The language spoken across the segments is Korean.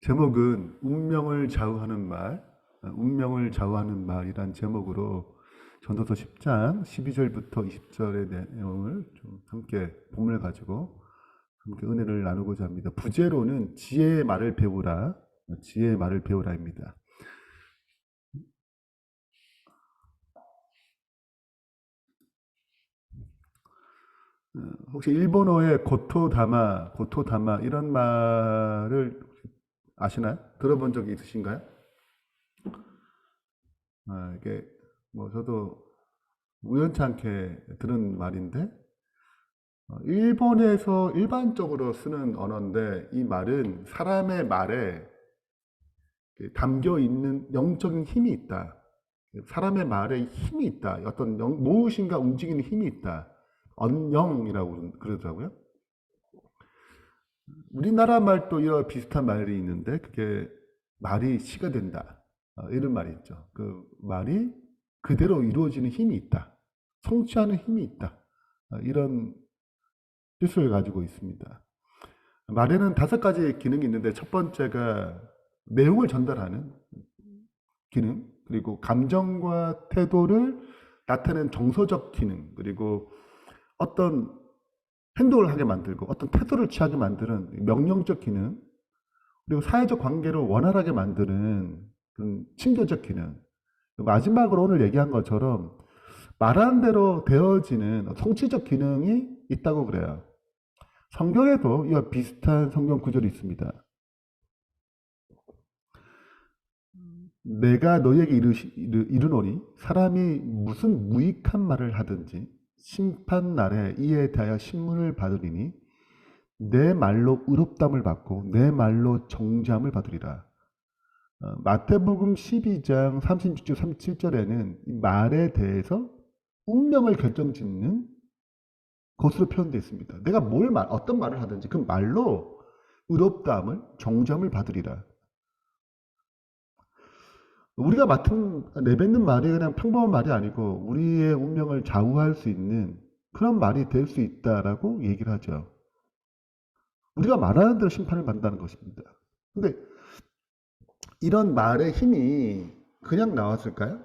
제목은 운명을 좌우하는 말, 운명을 좌우하는 말이란 제목으로 전도서 10장 12절부터 20절의 내용을 좀 함께 본문을 가지고 함께 은혜를 나누고자 합니다. 부제로는 지혜의 말을 배우라, 지혜의 말을 배우라입니다. 혹시 일본어의 고토다마 이런 말을 아시나요? 들어본 적이 있으신가요? 이게 뭐 저도 우연찮게 들은 말인데 일본에서 일반적으로 쓰는 언어인데 이 말은 사람의 말에 담겨 있는 영적인 힘이 있다. 사람의 말에 힘이 있다. 어떤 무엇인가 움직이는 힘이 있다. 언영이라고 그러더라고요. 우리나라 말도 이런 비슷한 말이 있는데 그게 말이 시가 된다. 이런 말이 있죠. 그 말이 그대로 이루어지는 힘이 있다. 성취하는 힘이 있다. 이런 뜻을 가지고 있습니다. 말에는 5가지 기능이 있는데 첫 번째가 내용을 전달하는 기능, 그리고 감정과 태도를 나타내는 정서적 기능, 그리고 어떤 행동을 하게 만들고 어떤 태도를 취하게 만드는 명령적 기능, 그리고 사회적 관계를 원활하게 만드는 그런 친교적 기능. 마지막으로 오늘 얘기한 것처럼 말하는 대로 되어지는 성취적 기능이 있다고 그래요. 성경에도 이와 비슷한 성경 구절이 있습니다. 내가 너에게 이르노니 사람이 무슨 무익한 말을 하든지 심판 날에 이에 대하여 신문을 받으리니 내 말로 의롭담을 받고 내 말로 정죄함을 받으리라. 마태복음 12장 36절 37절에는 말에 대해서 운명을 결정짓는 것으로 표현되어 있습니다. 내가 어떤 말을 하든지 그 말로 의롭다함을 정죄함을 받으리라. 우리가 내뱉는 말이 그냥 평범한 말이 아니고 우리의 운명을 좌우할 수 있는 그런 말이 될 수 있다라고 얘기를 하죠. 우리가 말하는 대로 심판을 받는다는 것입니다. 근데 이런 말의 힘이 그냥 나왔을까요?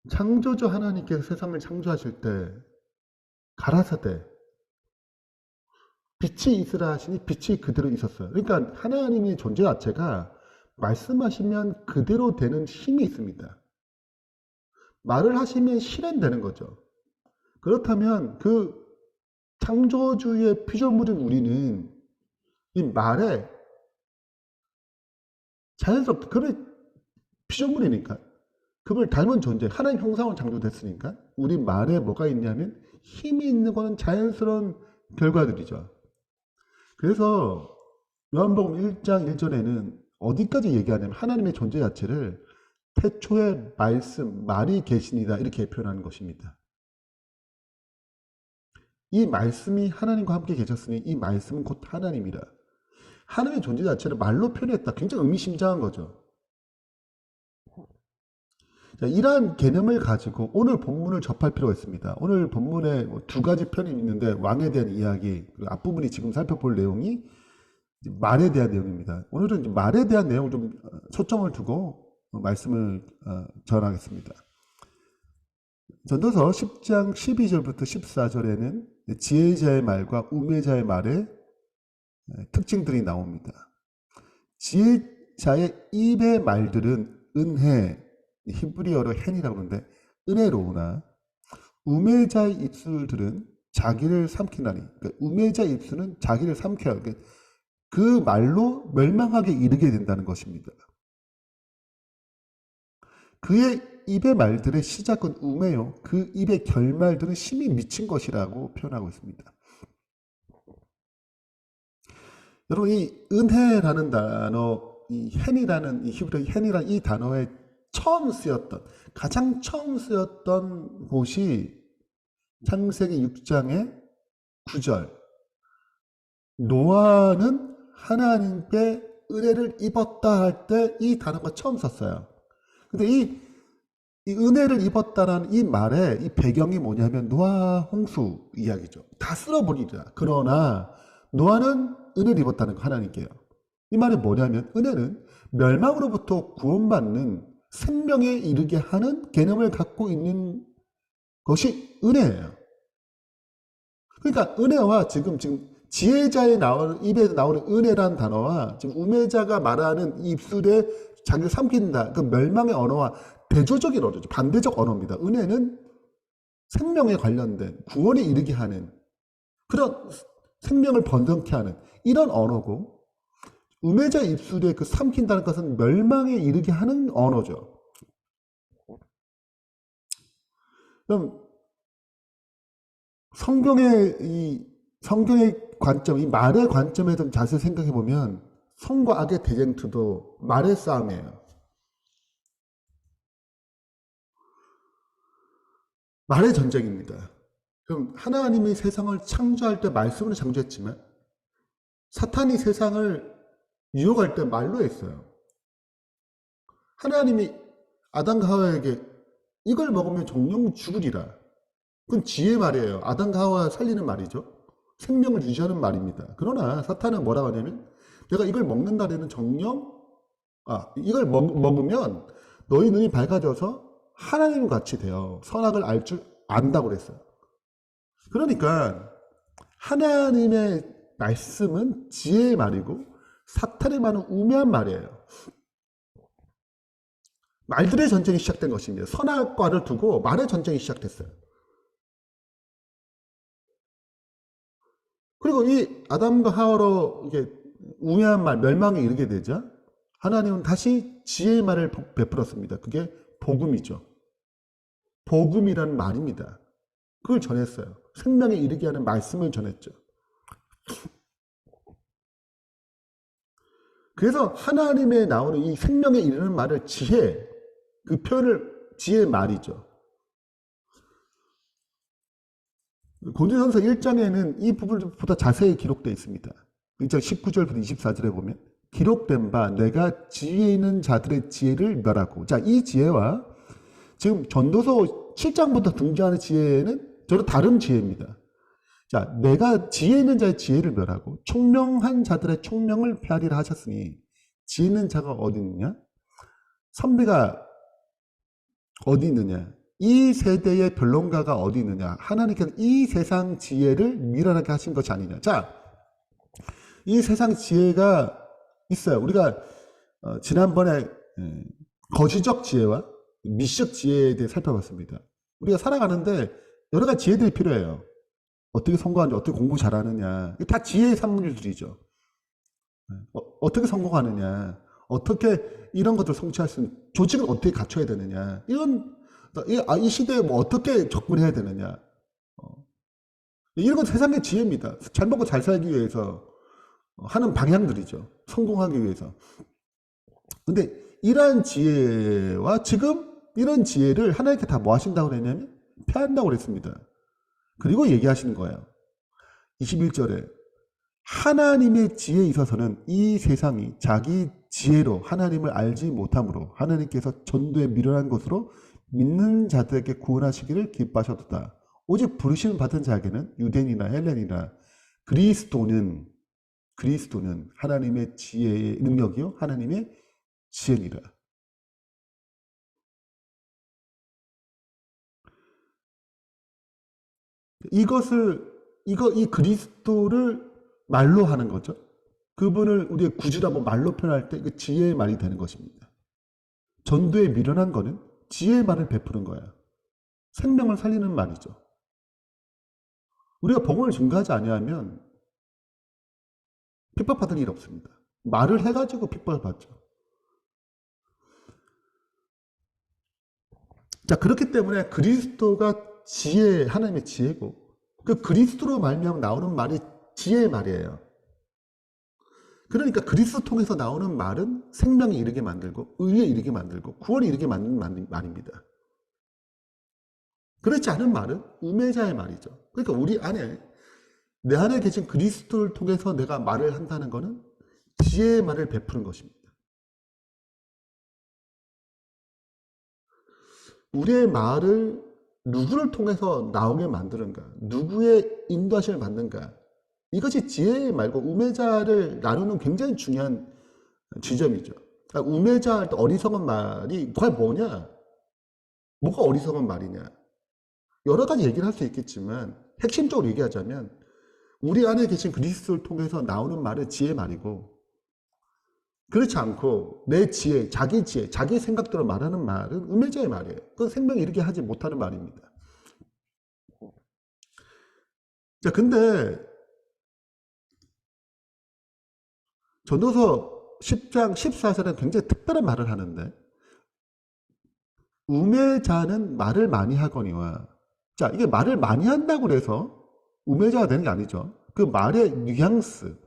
창조주 하나님께서 세상을 창조하실 때 가라사대 빛이 있으라 하시니 빛이 그대로 있었어요. 그러니까 하나님의 존재 자체가 말씀하시면 그대로 되는 힘이 있습니다. 말을 하시면 실현되는 거죠. 그렇다면 그 창조주의 피조물인 우리는 이 말에 자연스럽게 그런 피조물이니까 그걸 닮은 존재, 하나님 형상으로 창조됐으니까 우리 말에 뭐가 있냐면 힘이 있는 거는 자연스러운 결과들이죠. 그래서 요한복음 1장 1절에는 어디까지 얘기하냐면 하나님의 존재 자체를 태초에 말씀, 말이 계시니다 이렇게 표현하는 것입니다. 이 말씀이 하나님과 함께 계셨으니 이 말씀은 곧 하나님이라. 하나님의 존재 자체를 말로 표현했다. 굉장히 의미심장한 거죠. 자, 이러한 개념을 가지고 오늘 본문을 접할 필요가 있습니다. 오늘 본문에 2가지 편이 있는데 왕에 대한 이야기, 그리고 앞부분이 지금 살펴볼 내용이 말에 대한 내용입니다. 오늘은 이제 말에 대한 내용을 좀 초점을 두고 말씀을 전하겠습니다. 전도서 10장 12절부터 14절에는 지혜자의 말과 우매자의 말의 특징들이 나옵니다. 지혜자의 입의 말들은 은혜, 히브리어로 헨이라고 하는데 은혜로우나 우매자의 입술들은 자기를 삼키나니, 그러니까 우매자의 입술은 자기를 삼켜요. 그러니까 그 말로 멸망하게 이르게 된다는 것입니다. 그의 입의 말들의 시작은 우매요. 그 입의 결말들은 심히 미친 것이라고 표현하고 있습니다. 여러분, 이 은혜라는 단어, 이 헨이라는, 이 히브리 헨이라는 이 단어에 가장 처음 쓰였던 곳이 창세기 6장의 9절. 노아는 하나님께 은혜를 입었다 할 때 이 단어가 처음 썼어요. 근데 이 은혜를 입었다라는 이 말의 이 배경이 뭐냐면 노아 홍수 이야기죠. 다 쓸어버리자. 그러나 노아는 은혜를 입었다는 거 하나님께요. 이 말이 뭐냐면 은혜는 멸망으로부터 구원받는 생명에 이르게 하는 개념을 갖고 있는 것이 은혜예요. 그러니까 은혜와 지금 지혜자의 입에서 나오는 은혜란 단어와 지금 우매자가 말하는 입술에 자기를 삼킨다. 그 멸망의 언어와 대조적인 언어죠. 반대적 언어입니다. 은혜는 생명에 관련된 구원에 이르게 하는 그런 생명을 번성케 하는 이런 언어고 우매자 입술에 그 삼킨다는 것은 멸망에 이르게 하는 언어죠. 그럼 성경의 관점, 이 말의 관점에서 자세히 생각해 보면 성과 악의 대쟁투도 말의 싸움이에요. 말의 전쟁입니다. 그럼 하나님이 세상을 창조할 때 말씀으로 창조했지만 사탄이 세상을 유혹할 때 말로 했어요. 하나님이 아담과 하와에게 이걸 먹으면 정령 죽으리라. 그건 지혜의 말이에요. 아담과 하와 살리는 말이죠. 생명을 유지하는 말입니다. 그러나 사탄은 뭐라고 하냐면 내가 이걸 먹는다라는 정령 이걸 먹으면 너희 눈이 밝아져서 하나님 같이 돼요. 선악을 알 줄 안다고 그랬어요. 그러니까 하나님의 말씀은 지혜의 말이고 사탄의 말은 우매한 말이에요. 말들의 전쟁이 시작된 것입니다. 선악과를 두고 말의 전쟁이 시작됐어요. 그리고 이 아담과 하와로 이게 우매한 말, 멸망에 이르게 되자 하나님은 다시 지혜의 말을 베풀었습니다. 그게 복음이죠. 복음이라는 말입니다. 그걸 전했어요. 생명에 이르게 하는 말씀을 전했죠. 그래서 하나님에 나오는 이 생명에 이르는 말을 지혜, 그 표현을 지혜의 말이죠. 고린도전서 1장에는 이 부분보다 자세히 기록되어 있습니다. 1장 19절부터 24절에 보면 기록된 바 내가 지혜 있는 자들의 지혜를 멸하고 자, 이 지혜와 지금 전도서 7장부터 등장하는 지혜는 저로 다른 지혜입니다. 자, 내가 지혜 있는 자의 지혜를 멸하고 총명한 자들의 총명을 폐하리라 하셨으니 지혜 있는 자가 어디 있느냐? 선비가 어디 있느냐? 이 세대의 변론가가 어디 있느냐? 하나님께서 이 세상 지혜를 미련하게 하신 것이 아니냐. 자, 이 세상 지혜가 있어요. 우리가 지난번에 거시적 지혜와 미시적 지혜에 대해 살펴봤습니다. 우리가 살아가는데 여러 가지 지혜들이 필요해요. 어떻게 성공하는지, 어떻게 공부 잘하느냐. 이게 다 지혜의 산물들이죠. 어떻게 성공하느냐. 어떻게 이런 것들 성취할 수 있는, 조직을 어떻게 갖춰야 되느냐. 이 시대에 뭐 어떻게 접근해야 되느냐. 이런 건 세상의 지혜입니다. 잘 먹고 잘 살기 위해서 하는 방향들이죠. 성공하기 위해서. 근데 이러한 지혜와 지금 이런 지혜를 하나님께 다 뭐 하신다고 그랬냐면 폐한다고 그랬습니다. 그리고 얘기하시는 거예요. 21절에 하나님의 지혜에 있어서는 이 세상이 자기 지혜로 하나님을 알지 못함으로 하나님께서 전도에 미련한 것으로 믿는 자들에게 구원하시기를 기뻐하셨다. 오직 부르심을 받은 자에게는 유대인이나 헬렌이나 그리스도는 하나님의 지혜의 능력이요 하나님의 지혜니라. 이 그리스도를 말로 하는 거죠. 그분을 우리의 구주라고 말로 표현할 때 그 지혜의 말이 되는 것입니다. 전도에 미련한 거는 지혜의 말을 베푸는 거야. 생명을 살리는 말이죠. 우리가 복음을 증거하지 아니하면 핍박받을 일 없습니다. 말을 해가지고 핍박을 받죠. 자, 그렇기 때문에 그리스도가 하나님의 지혜고 그 그리스도로 말미암아 나오는 말이 지혜의 말이에요. 그러니까 그리스도 통해서 나오는 말은 생명에 이르게 만들고 의에 이르게 만들고 구원에 이르게 만드는 말입니다. 그렇지 않은 말은 우매자의 말이죠. 그러니까 내 안에 계신 그리스도를 통해서 내가 말을 한다는 것은 지혜의 말을 베푸는 것입니다. 우리의 말을 누구를 통해서 나오게 만드는가? 누구의 인도하심을 받는가? 이것이 지혜 말고 우매자를 나누는 굉장히 중요한 지점이죠. 그러니까 우매자 어리석은 말이 뭐냐? 뭐가 어리석은 말이냐? 여러 가지 얘기를 할 수 있겠지만 핵심적으로 얘기하자면 우리 안에 계신 그리스도를 통해서 나오는 말은 지혜 말이고 그렇지 않고 내 지혜, 자기 생각대로 말하는 말은 우매자의 말이에요. 그건 생명이 이렇게 하지 못하는 말입니다. 자, 근데 전도서 10장 14절은 굉장히 특별한 말을 하는데 우매자는 말을 많이 하거니와 자 이게 말을 많이 한다고 해서 우매자가 되는 게 아니죠. 그 말의 뉘앙스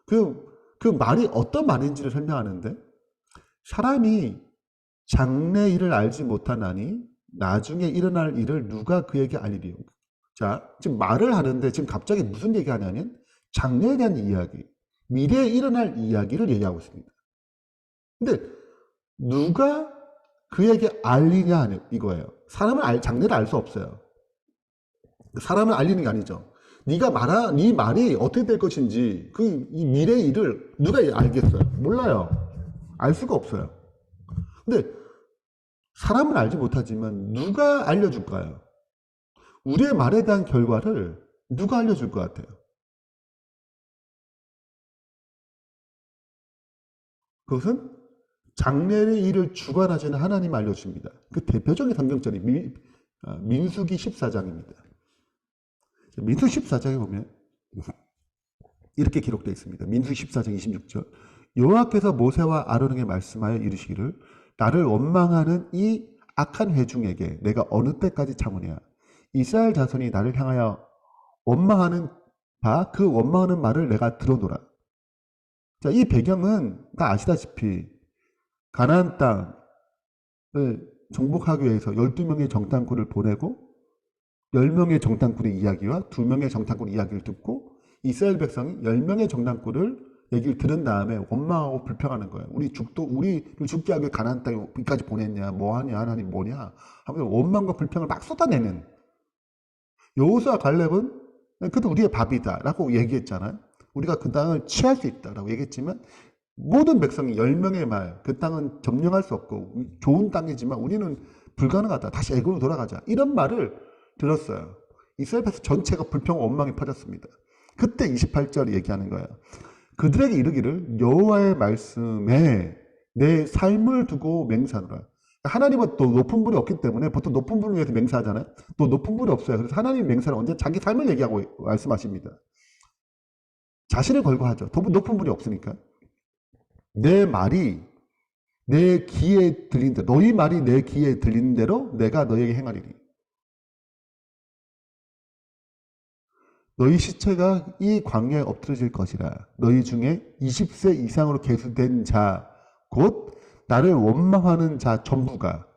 그 말이 어떤 말인지를 설명하는데 사람이 장래 일을 알지 못하나니 나중에 일어날 일을 누가 그에게 알리리요. 자 지금 말을 하는데 지금 갑자기 무슨 얘기하냐면 장래에 대한 이야기 미래에 일어날 이야기를 얘기하고 있습니다. 근데 누가 그에게 알리냐 이거예요. 사람은 장래를 알 수 없어요. 사람을 알리는 게 아니죠. 네 말이 어떻게 될 것인지 이 미래의 일을 누가 알겠어요? 몰라요. 알 수가 없어요. 근데 사람은 알지 못하지만 누가 알려줄까요? 우리의 말에 대한 결과를 누가 알려줄 것 같아요? 그것은 장래의 일을 주관하시는 하나님 알려줍니다. 그 대표적인 성경절이 민수기 14장입니다. 민수기 14장에 보면 이렇게 기록되어 있습니다. 민수기 14장 26절 여호와께서 모세와 아론에게 말씀하여 이르시기를 나를 원망하는 이 악한 회중에게 내가 어느 때까지 참으냐 이스라엘 자손이 나를 향하여 원망하는 그 원망하는 말을 내가 들어노라. 자, 이 배경은 다 아시다시피 가나안 땅을 정복하기 위해서 12명의 정탐꾼을 보내고 10명의 정탐꾼의 이야기와 2명의 정탐꾼의 이야기를 듣고 이스라엘 백성이 10명의 정탐꾼을 얘기를 들은 다음에 원망하고 불평하는 거예요. 우리를 죽게 하기 가나안 땅에까지 보냈냐, 뭐하냐, 하나님 뭐냐 하면서 원망과 불평을 막 쏟아내는 여호수아 갈렙은 그래도 우리의 밥이다 라고 얘기했잖아요. 우리가 그 땅을 취할 수 있다 라고 얘기했지만 모든 백성이 10명의 말, 그 땅은 점령할 수 없고 좋은 땅이지만 우리는 불가능하다. 다시 애굽으로 돌아가자. 이런 말을 들었어요. 이스라엘 백성 전체가 불평 원망이 퍼졌습니다. 그때 28절 얘기하는 거예요. 그들에게 이르기를 여호와의 말씀에 내 삶을 두고 맹세하노라. 하나님은 또 높은 분이 없기 때문에 보통 높은 분을 위해서 맹세하잖아요. 또 높은 분이 없어요. 그래서 하나님 맹세는 언제 자기 삶을 얘기하고 말씀하십니다. 자신을 걸고 하죠. 높은 분이 없으니까. 내 말이 내 귀에 들린 대로 너희 말이 내 귀에 들리는 대로 내가 너에게 행하리니 너희 시체가 이 광야에 엎드러질 것이라. 너희 중에 20세 이상으로 계수된 자 곧 나를 원망하는 자 전부가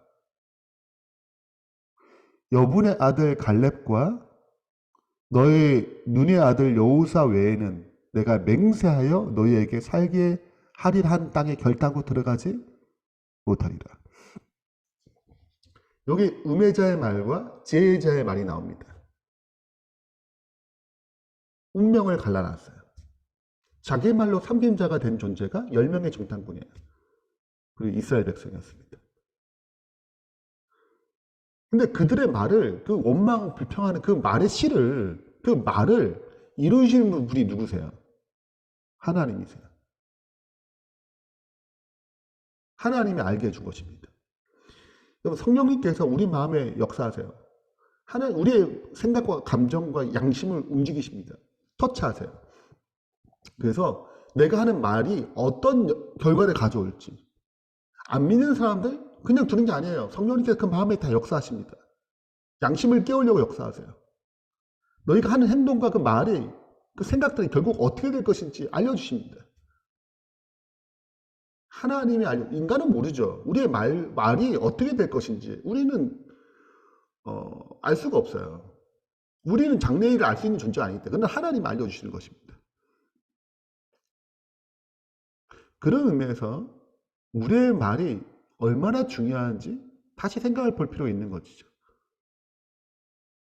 여분의 아들 갈렙과 너의 눈의 아들 여호사 외에는 내가 맹세하여 너희에게 살게 하리라 한 땅에 결단코 들어가지 못하리라. 여기 음해자의 말과 지혜자의 말이 나옵니다. 운명을 갈라놨어요. 자기 말로 삼김자가 된 존재가 10명의 정탐꾼이에요. 그리고 이스라엘 백성이었습니다. 근데 그들의 말을 그 원망 불평하는 그 말의 실을 그 말을 이루시는 분이 누구세요? 하나님이세요. 하나님이 알게 해준 것입니다. 여러분 성령님께서 우리 마음에 역사하세요. 우리의 생각과 감정과 양심을 움직이십니다. 터치하세요. 그래서 내가 하는 말이 어떤 결과를 가져올지 안 믿는 사람들 그냥 두는 게 아니에요. 성령님께서 그 마음에 다 역사하십니다. 양심을 깨우려고 역사하세요. 너희가 하는 행동과 그 말이 그 생각들이 결국 어떻게 될 것인지 알려주십니다. 하나님이 인간은 모르죠. 우리의 말이 어떻게 될 것인지 우리는 알 수가 없어요. 우리는 장래일을 알 수 있는 존재가 아니기 때문에 하나님이 알려주시는 것입니다. 그런 의미에서 우리의 말이 얼마나 중요한지 다시 생각을 볼 필요가 있는 것이죠.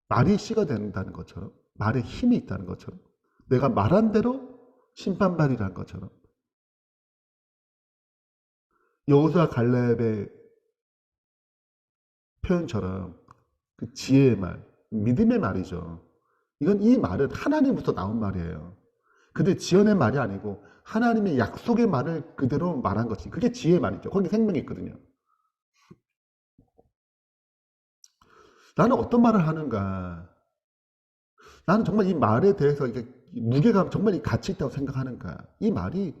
말이 씨가 된다는 것처럼 말에 힘이 있다는 것처럼 내가 말한 대로 심판받으리라는 것처럼 여호수아 갈렙의 표현처럼 그 지혜의 말, 믿음의 말이죠. 이건 이 말은 하나님부터 나온 말이에요. 근데 지연의 말이 아니고 하나님의 약속의 말을 그대로 말한 것이 그게 지혜의 말이죠. 거기 생명이 있거든요. 나는 어떤 말을 하는가? 나는 정말 이 말에 대해서 이게 무게가 정말 이 가치 있다고 생각하는가? 이 말이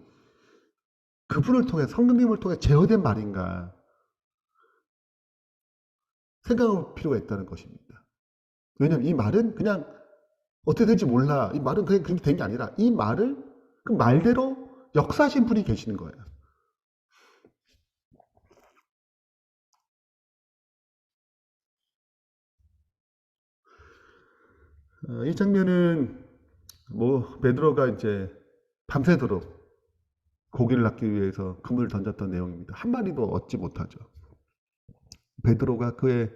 그분을 통해 성령님을 통해 제어된 말인가? 생각할 필요가 있다는 것입니다. 왜냐하면 이 말은 그냥 어떻게 될지 몰라. 이 말은 그냥 그렇게 된 게 아니라 이 말을 그 말대로 역사하신 분이 계시는 거예요. 이 장면은 뭐 베드로가 이제 밤새도록 고기를 낚기 위해서 그물을 던졌던 내용입니다. 한 마리도 얻지 못하죠. 베드로가 그의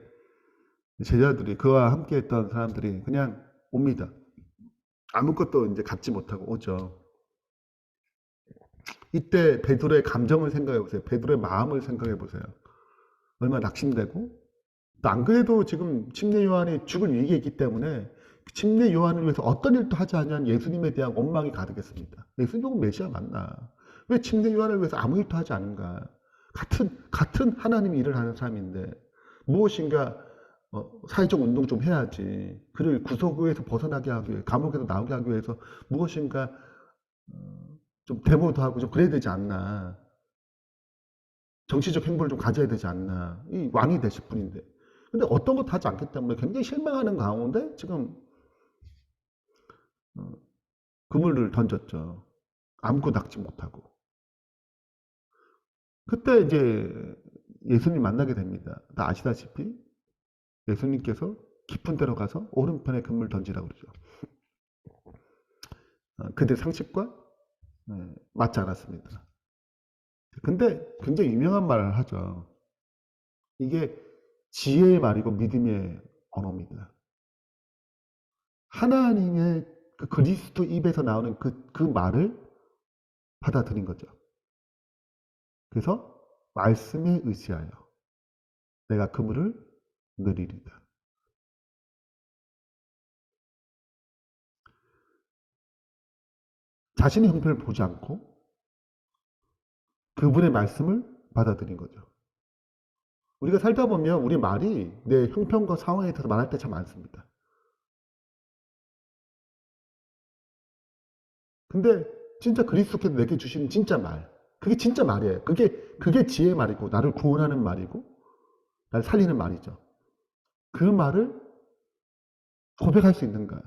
제자들이 그와 함께 했던 사람들이 그냥 옵니다. 아무것도 이제 갖지 못하고 오죠. 이때 베드로의 감정을 생각해 보세요. 베드로의 마음을 생각해 보세요. 얼마나 낙심되고 또 안 그래도 지금 침례 요한이 죽을 위기에 있기 때문에 침례 요한을 위해서 어떤 일도 하지 않은 예수님에 대한 원망이 가득했습니다. 예수님은 메시아 맞나? 왜 침례 요한을 위해서 아무 일도 하지 않은가? 같은 하나님이 일을 하는 사람인데 무엇인가 사회적 운동 좀 해야지. 그를 구속에서 벗어나게 하기 위해 감옥에서 나오게 하기 위해서 무엇인가 좀 데모도 하고 좀 그래야 되지 않나. 정치적 행보를 좀 가져야 되지 않나. 이 왕이 되실 분인데. 근데 어떤 것도 하지 않기 때문에 굉장히 실망하는 가운데 지금 그물을 던졌죠. 아무것도 낚지 못하고. 그때 이제 예수님 만나게 됩니다. 다 아시다시피 예수님께서 깊은 데로 가서 오른편에 그물 던지라고 그러죠. 그들 상식과 맞지 않았습니다. 근데 굉장히 유명한 말을 하죠. 이게 지혜의 말이고 믿음의 언어입니다. 하나님의 그 그리스도 입에서 나오는 그 말을 받아들인 거죠. 그래서 말씀에 의지하여 내가 그물을 내리리다. 자신의 형편을 보지 않고 그분의 말씀을 받아들인 거죠. 우리가 살다 보면 우리 말이 내 형편과 상황에 대해서 말할 때 참 많습니다. 근데 진짜 그리스도께서 내게 주신 진짜 말, 그게 진짜 말이에요. 그게 지혜의 말이고 나를 구원하는 말이고 나를 살리는 말이죠. 그 말을 고백할 수 있는가?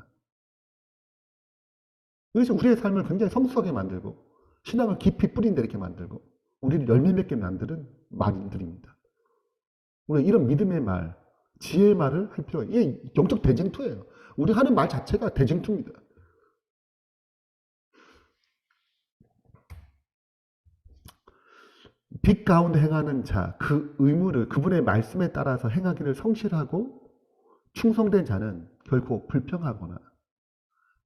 그래서 우리의 삶을 굉장히 성숙하게 만들고 신앙을 깊이 뿌린 데 이렇게 만들고 우리를 열매 맺게 만드는 말들입니다. 우리 이런 믿음의 말, 지혜의 말을 할 필요가 있어요. 이게 영적 대쟁투예요. 우리 하는 말 자체가 대쟁투입니다. 빛 가운데 행하는 자, 그 의무를 그분의 말씀에 따라서 행하기를 성실하고 충성된 자는 결코 불평하거나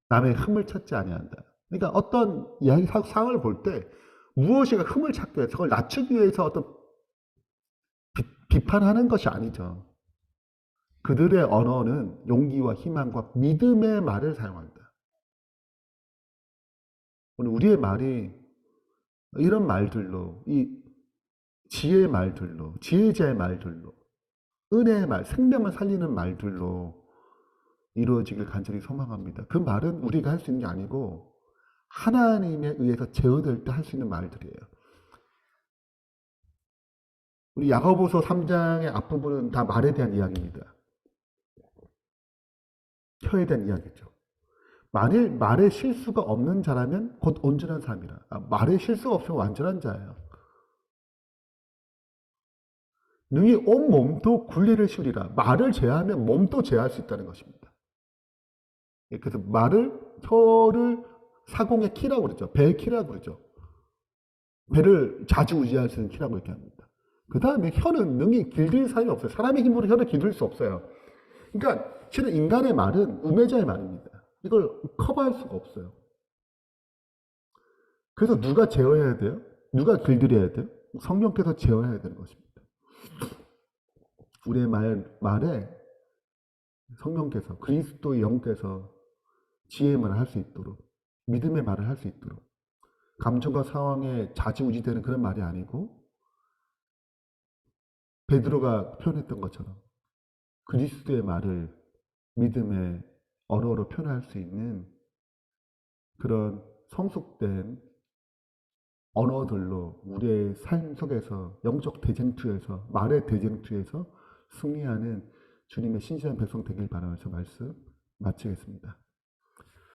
남의 흠을 찾지 아니한다. 그러니까 어떤 이야기 상황을 볼 때 무엇인가 흠을 찾기 위해서 그걸 낮추기 위해서 어떤 비판하는 것이 아니죠. 그들의 언어는 용기와 희망과 믿음의 말을 사용한다. 우리의 말이 이런 말들로, 이 지혜의 말들로, 지혜자의 말들로, 은혜의 말, 생명을 살리는 말들로 이루어지길 간절히 소망합니다. 그 말은 우리가 할 수 있는 게 아니고 하나님에 의해서 제어될 때 할 수 있는 말들이에요. 우리 야고보서 3장의 앞부분은 다 말에 대한 이야기입니다. 혀에 대한 이야기죠. 만일 말에 실수가 없는 자라면 곧 온전한 사람이라. 말에 실수가 없으면 완전한 자예요. 능히 온 몸도 굴레를 씌우리라. 말을 제하면 몸도 제할 수 있다는 것입니다. 그래서 혀를 사공의 키라고 그러죠. 배의 키라고 그러죠. 배를 좌지우지할 수 있는 키라고 이렇게 합니다. 그 다음에 혀는 능히 길들 사람이 없어요. 사람의 힘으로 혀를 길들 수 없어요. 그러니까 실은 인간의 말은 우매자의 말입니다. 이걸 커버할 수가 없어요. 그래서 누가 제어해야 돼요? 누가 길들여야 돼요? 성령께서 제어해야 되는 것입니다. 우리의 말에 성령께서, 그리스도의 영께서 지혜의 말을 할 수 있도록, 믿음의 말을 할 수 있도록, 감정과 상황에 좌지우지되는 그런 말이 아니고, 베드로가 표현했던 것처럼 그리스도의 말을 믿음의 언어로 표현할 수 있는 그런 성숙된 언어들로 우리의 삶 속에서, 영적 대쟁투에서, 말의 대쟁투에서 승리하는 주님의 신실한 백성 되길 바라면서 말씀 마치겠습니다.